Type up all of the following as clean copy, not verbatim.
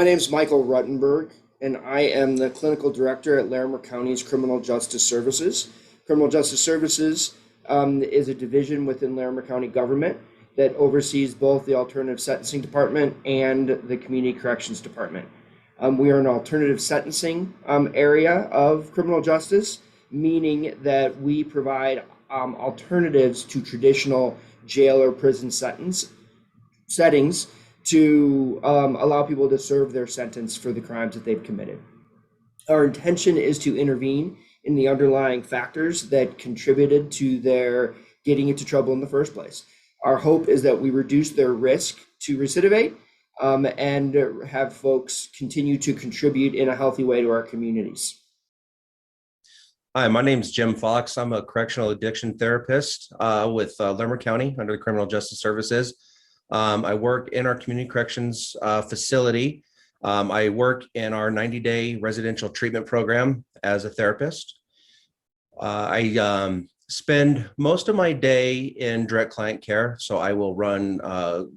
My name is Michael Ruttenberg, and I am the clinical director at Larimer County's Criminal Justice Services. Criminal Justice Services is a division within Larimer County government that oversees both the Alternative Sentencing Department and the Community Corrections Department. We are an alternative sentencing area of criminal justice, meaning that we provide alternatives to traditional jail or prison settings to allow people to serve their sentence for the crimes that they've committed. Our intention is to intervene in the underlying factors that contributed to their getting into trouble in the first place. Our hope is that we reduce their risk to recidivate and have folks continue to contribute in a healthy way to our communities. Hi, my name is Jim Fox. I'm a correctional addiction therapist with Larimer County under the Criminal Justice Services. I work in our community corrections facility. I work in our 90-day residential treatment program as a therapist. I spend most of my day in direct client care. So I will run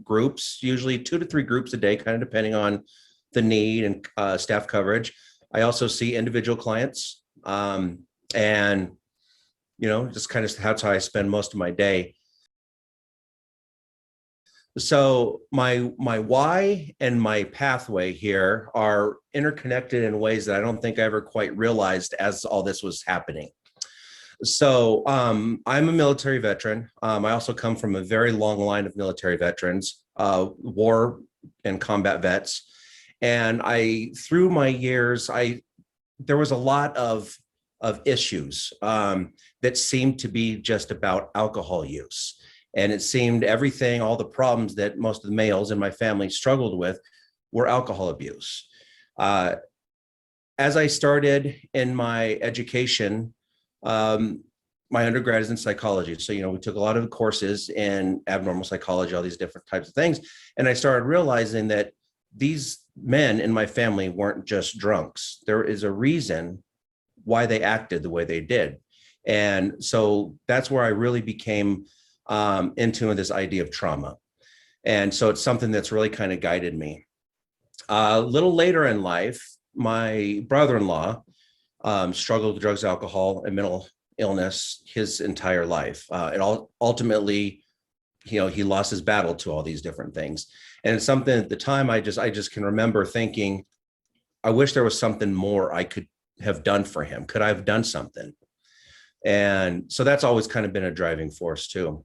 groups, usually 2 to 3 groups a day, kind of depending on the need and staff coverage. I also see individual clients. And, you know, just kind of that's how I spend most of my day. So my why and my pathway here are interconnected in ways that I don't think I ever quite realized as all this was happening. So I'm a military veteran. I also come from a very long line of military veterans, war and combat vets. And through my years, there was a lot of issues that seemed to be just about alcohol use. And it seemed everything, all the problems that most of the males in my family struggled with were alcohol abuse. As I started in my education, my undergrad is in psychology. So, you know, we took a lot of courses in abnormal psychology, all these different types of things. And I started realizing that these men in my family weren't just drunks. There is a reason why they acted the way they did. And so that's where I really became into this idea of trauma. And so it's something that's really kind of guided me. A little later in life, my brother-in-law struggled with drugs, alcohol, and mental illness his entire life. Ultimately, you know, he lost his battle to all these different things. And it's something at the time I just can remember thinking, I wish there was something more I could have done for him. Could I have done something? And so that's always kind of been a driving force too.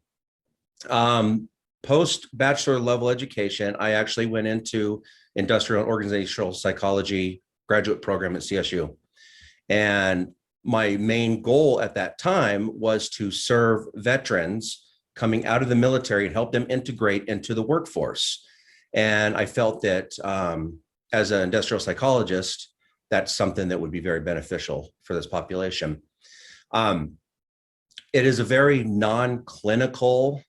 Post bachelor level education, I actually went into industrial and organizational psychology graduate program at CSU. And my main goal at that time was to serve veterans coming out of the military and help them integrate into the workforce. And I felt that as an industrial psychologist, that's something that would be very beneficial for this population. It is a very non-clinical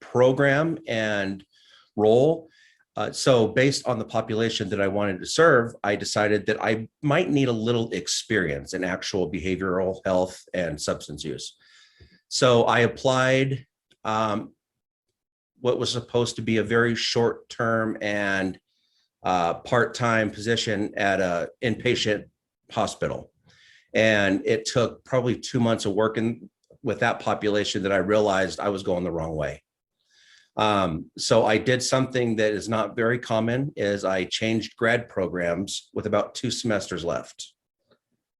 program and role. So based on the population that I wanted to serve, I decided that I might need a little experience in actual behavioral health and substance use. So I applied what was supposed to be a very short-term and part-time position at an inpatient hospital. And it took probably 2 months of working with that population that I realized I was going the wrong way. So I did something that is not very common, is I changed grad programs with about 2 semesters left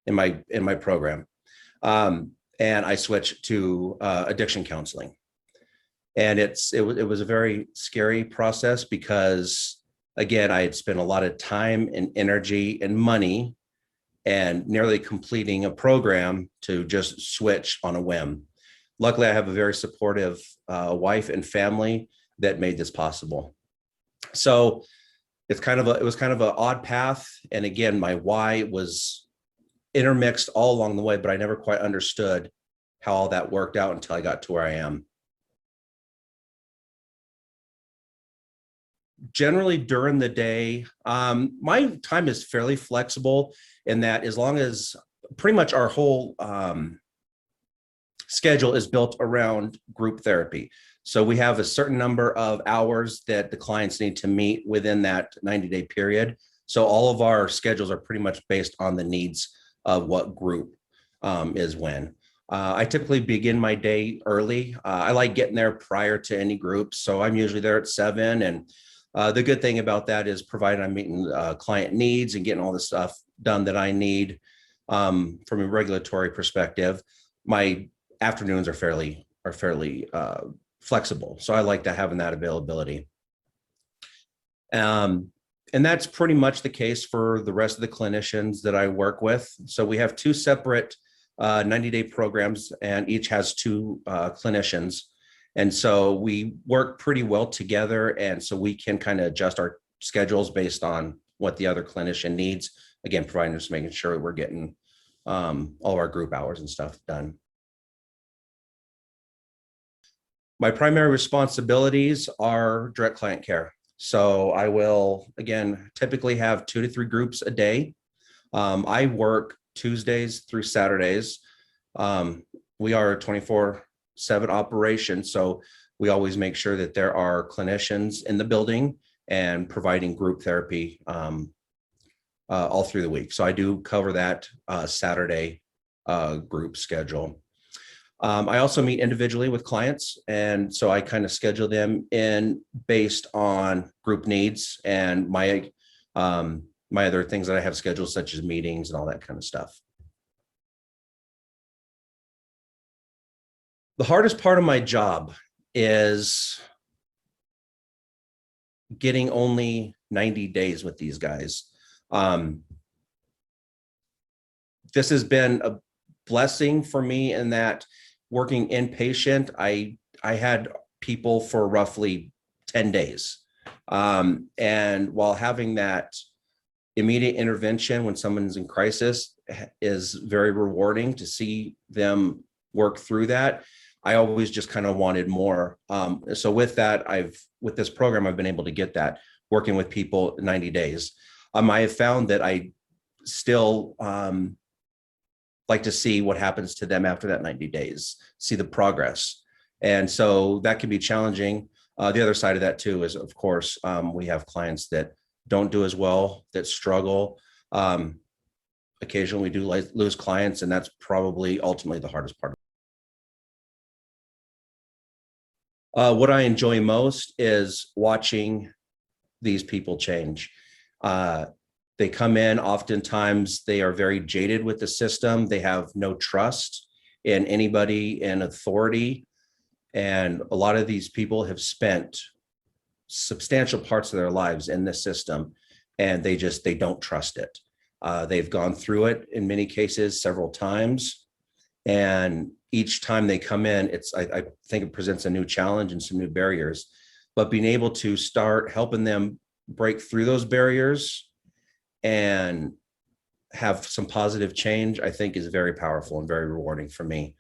in my program. And I switched to addiction counseling. And it was a very scary process because, again, I had spent a lot of time and energy and money and nearly completing a program to just switch on a whim. Luckily, I have a very supportive wife and family that made this possible. So it was kind of an odd path. And again, my why was intermixed all along the way, but I never quite understood how all that worked out until I got to where I am. Generally during the day, my time is fairly flexible in that as long as pretty much our whole schedule is built around group therapy. So we have a certain number of hours that the clients need to meet within that 90-day period. So all of our schedules are pretty much based on the needs of what group is when. I typically begin my day early. I like getting there prior to any groups. So I'm usually there at 7. And the good thing about that is provided I'm meeting client needs and getting all the stuff done that I need from a regulatory perspective, my afternoons are fairly flexible. So I like to having that availability. And that's pretty much the case for the rest of the clinicians that I work with. So we have 2 separate 90-day programs, and each has 2 clinicians. And so we work pretty well together. And so we can kind of adjust our schedules based on what the other clinician needs. Again, providing just making sure we're getting all of our group hours and stuff done. My primary responsibilities are direct client care. So I will, again, typically have 2 to 3 groups a day. I work Tuesdays through Saturdays. We are a 24/7 operation. So we always make sure that there are clinicians in the building and providing group therapy all through the week. So I do cover that Saturday group schedule. I also meet individually with clients, and so I kind of schedule them in based on group needs and my other things that I have scheduled, such as meetings and all that kind of stuff. The hardest part of my job is getting only 90 days with these guys. This has been a blessing for me in that working inpatient, I had people for roughly 10 days. And while having that immediate intervention when someone's in crisis is very rewarding to see them work through that, I always just kind of wanted more. So with that, with this program, I've been able to get that working with people 90 days. I have found that I still like to see what happens to them after that 90 days, see the progress. And so that can be challenging. The other side of that too is, of course, we have clients that don't do as well, that struggle. Occasionally we do lose clients, and that's probably ultimately the hardest part. What I enjoy most is watching these people change. They come in, oftentimes they are very jaded with the system. They have no trust in anybody in authority. And a lot of these people have spent substantial parts of their lives in this system, and they don't trust it. They've gone through it in many cases several times. And each time they come in, I think it presents a new challenge and some new barriers, but being able to start helping them break through those barriers and have some positive change, I think is very powerful and very rewarding for me.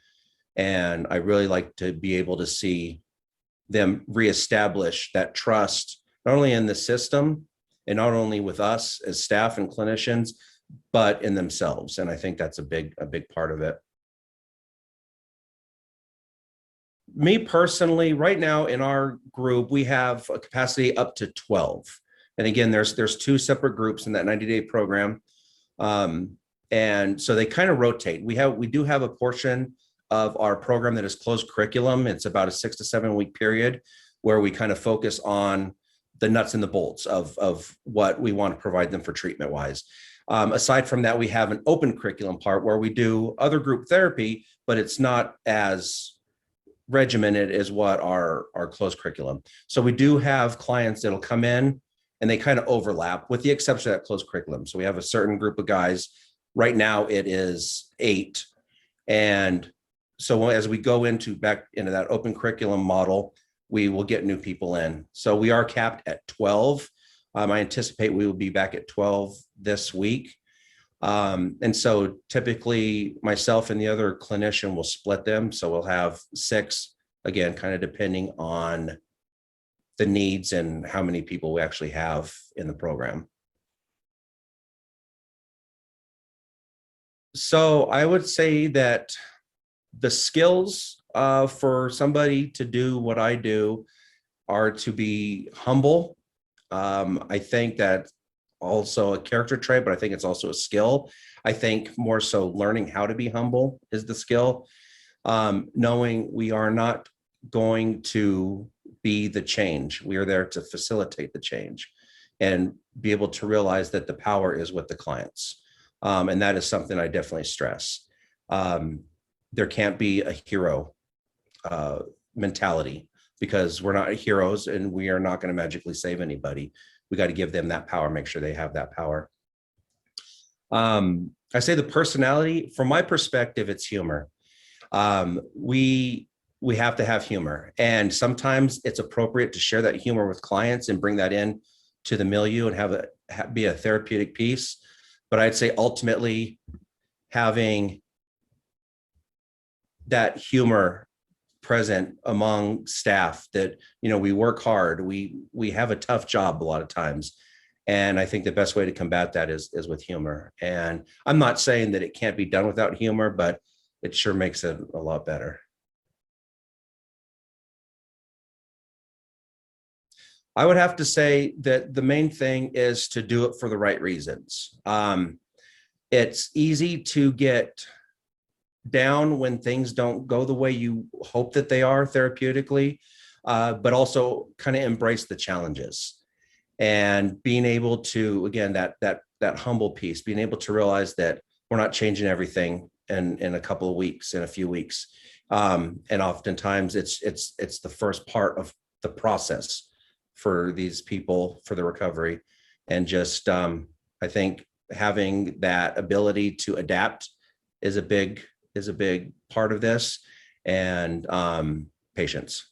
And I really like to be able to see them reestablish that trust, not only in the system and not only with us as staff and clinicians, but in themselves. And I think that's a big part of it. Me personally, right now in our group, we have a capacity up to 12. And again, there's 2 separate groups in that 90-day program. And so they kind of rotate. We do have a portion of our program that is closed curriculum. It's about a 6 to 7 week period where we kind of focus on the nuts and the bolts of what we want to provide them for treatment wise. Aside from that, we have an open curriculum part where we do other group therapy, but it's not as regimented as what our closed curriculum. So we do have clients that'll come in and they kind of overlap, with the exception of that closed curriculum. So we have a certain group of guys. Right now it is 8. And so as we go back into that open curriculum model, we will get new people in. So we are capped at 12. I anticipate we will be back at 12 this week. And so typically myself and the other clinician will split them. So we'll have 6, again, kind of depending on the needs and how many people we actually have in the program. So I would say that the skills for somebody to do what I do are to be humble. I think that also a character trait, but I think it's also a skill. I think more so learning how to be humble is the skill. Knowing we are not going to be the change. We are there to facilitate the change and be able to realize that the power is with the clients. And that is something I definitely stress. There can't be a hero mentality, because we're not heroes and we are not going to magically save anybody. We got to give them that power, make sure they have that power. I say the personality, from my perspective, it's humor. We have to have humor, and sometimes it's appropriate to share that humor with clients and bring that in to the milieu and have it be a therapeutic piece. But I'd say ultimately having that humor present among staff, that, you know, we work hard, we have a tough job a lot of times, and I think the best way to combat that is with humor. And I'm not saying that it can't be done without humor, but it sure makes it a lot better. I would have to say that the main thing is to do it for the right reasons. It's easy to get down when things don't go the way you hope that they are therapeutically, but also kind of embrace the challenges and being able to, again, that humble piece, being able to realize that we're not changing everything in a couple of weeks, in a few weeks. And oftentimes it's the first part of the process for these people, for the recovery. And just, I think having that ability to adapt is a big part of this, and patience.